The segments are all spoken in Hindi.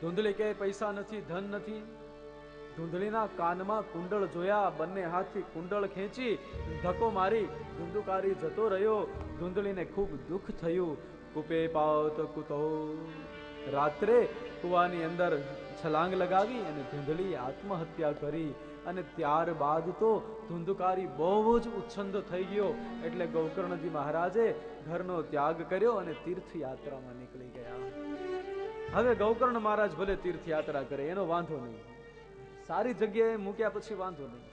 ધૂંધળી કે પૈસા નથી, ધન નથી. ધૂંધળીના કાનમાં કુંડળ જોયા, બંને હાથથી કુંડળ ખેંચી ધક્કો મારી ધુંધુકારી જતો રહ્યો. ધૂંધળીને ખૂબ દુઃખ થયું. કૂપે પાવત કૂતો, રાત્રે કુવાની અંદર છલાંગ લગાવી અને ધૂંધળી આત્મહત્યા કરી. અને ત્યારબાદ તો ધુંધુકારી બહુ જ ઉચ્છંદ થઈ ગયો. એટલે ગોકર્ણજી મહારાજે ઘરનો ત્યાગ કર્યો અને તીર્થયાત્રામાં નીકળી ગયા. હવે ગોકર્ણ મહારાજ ભલે તીર્થયાત્રા કરે, એનો વાંધો નહીં, સારી જગ્યાએ મૂક્યા પછી વાંધો નહીં.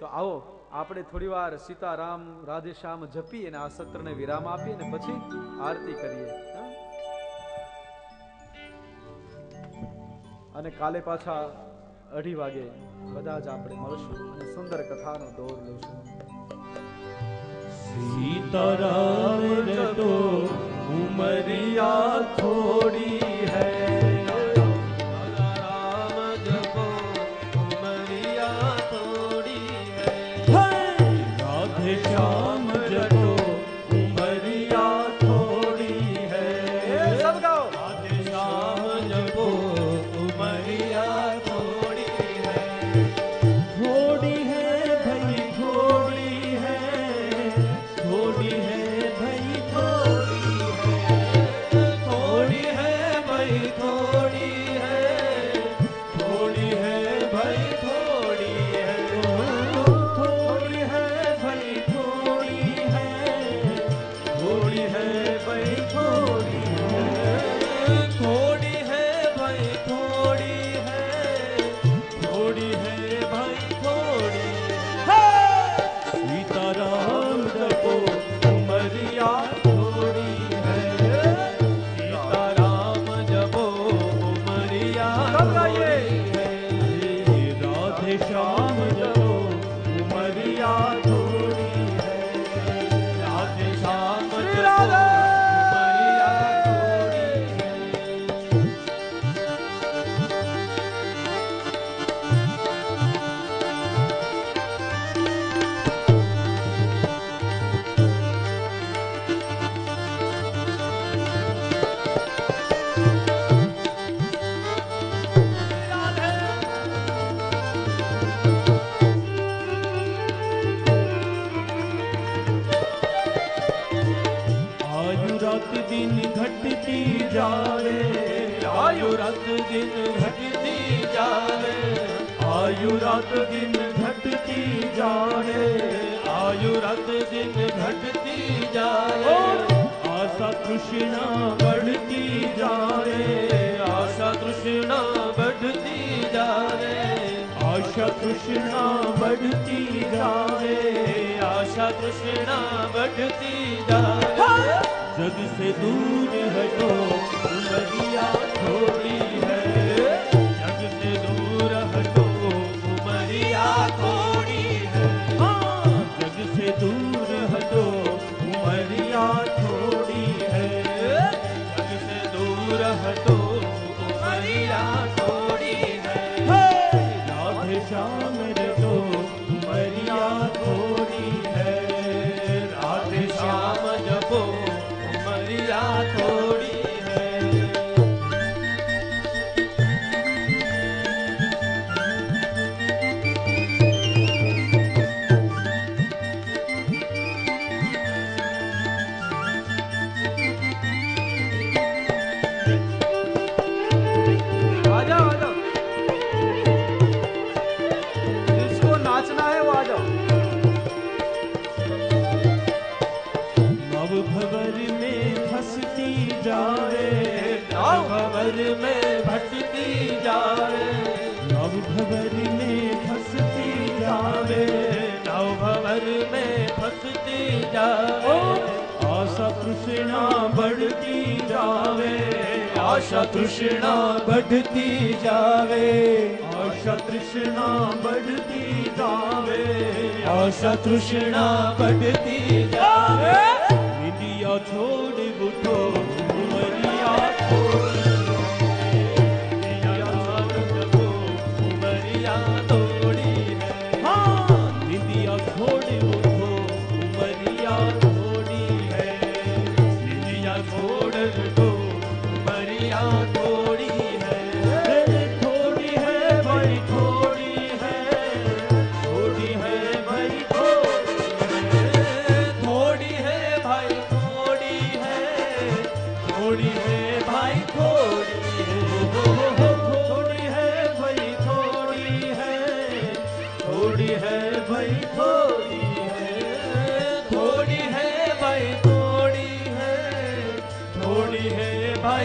તો આવો આપણે થોડી વાર સીતારામ રાધેશ્યામ જપી અને આ સત્રને વિરામ આપી અને પછી આરતી કરીએ. અને કાલે પાછા 2:30 વાગે બધા જ આપણે મળશું અને સુંદર કથાનો દોર લઈશું. सीताराम तो उमरिया थोड़ी है, राम जपो उमरिया थोड़ी है, राधे श्याम जपो उमरिया थोड़ी है, सब गाओ, राधे श्याम जपो उमरिया थोड़ी है भाई थोड़ी है, थोड़ी है भाई थोड़ी है, थोड़ी है भाई थोड़ी है, थोड़ी है भाई थोड़ी है, थोड़ी है भाई थोड़ी है, थोड़ी है भाई थोड़ी है, थोड़ी है भाई थोड़ी है, थोड़ी है भाई थोड़ी है। सीताराम जपो उमरिया थोड़ी है, सीताराम जपो उमरिया थोड़ी है, राधे श्याम जपो उमरिया थोड़ी है, राधे श्याम जपो उमरिया थोड़ी है। आयु रात दिन घटती जावे, आयु रात दिन घटती जावे, आयु रात दिन घटती जावे, आयु रात दिन घटती जावे, आशा तृष्णा बढ़ती जावे, आशा तृष्णा बढ़ती जावे, आशा तृष्णा बढ़ती जावे, आशा तृष्णा बढ़ती जावे, जग से दूर हटो उमरिया थोड़ी है, जग से दूर हटो उमरिया थोड़ी है, जग से दूर हटो उमरिया थोड़ी है, जग से दूर हटो उमरिया थोड़ी है, राधे श्याम रटो उमरिया थोड़ी है, राधे श्याम जपो उमरिया थोड़ी है। आ जाओ, आ जाओ, जिसको नाचना है वो आ जाओ. नव भवर में फंसती जावे, नव भवर में भटती जावे, नव भवर में फंसती जावे, नव भवर में फंसती जावे, आशा तृष्णा बढ़ती जावे, आशा तृष्णा बढ़ती जावे, आशा तृष्णा बढ़ती जावे, आशा तृष्णा बढ़ती जावे, निदिया छोड़ उठो उमरिया थोड़ी है, निदिया छोड़ उठो उमरिया थोड़ी है, निदिया छोड़ उठो उमरिया थोड़ी है, निदिया छोड़ उठो उमरिया थोड़ी है,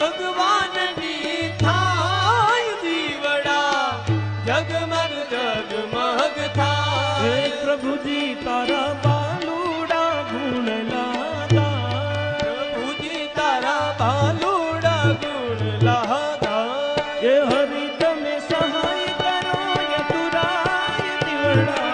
ભગવાનની થાય દીવડા જગમગ જગમગ થાય હે પ્રભુજી તારા બાલુડા ગુણ લાદા પ્રભુજી તારા બાલુડા ગુણ લાદા એ હરિ તમે સહાય કરો યતુરાય દીવડા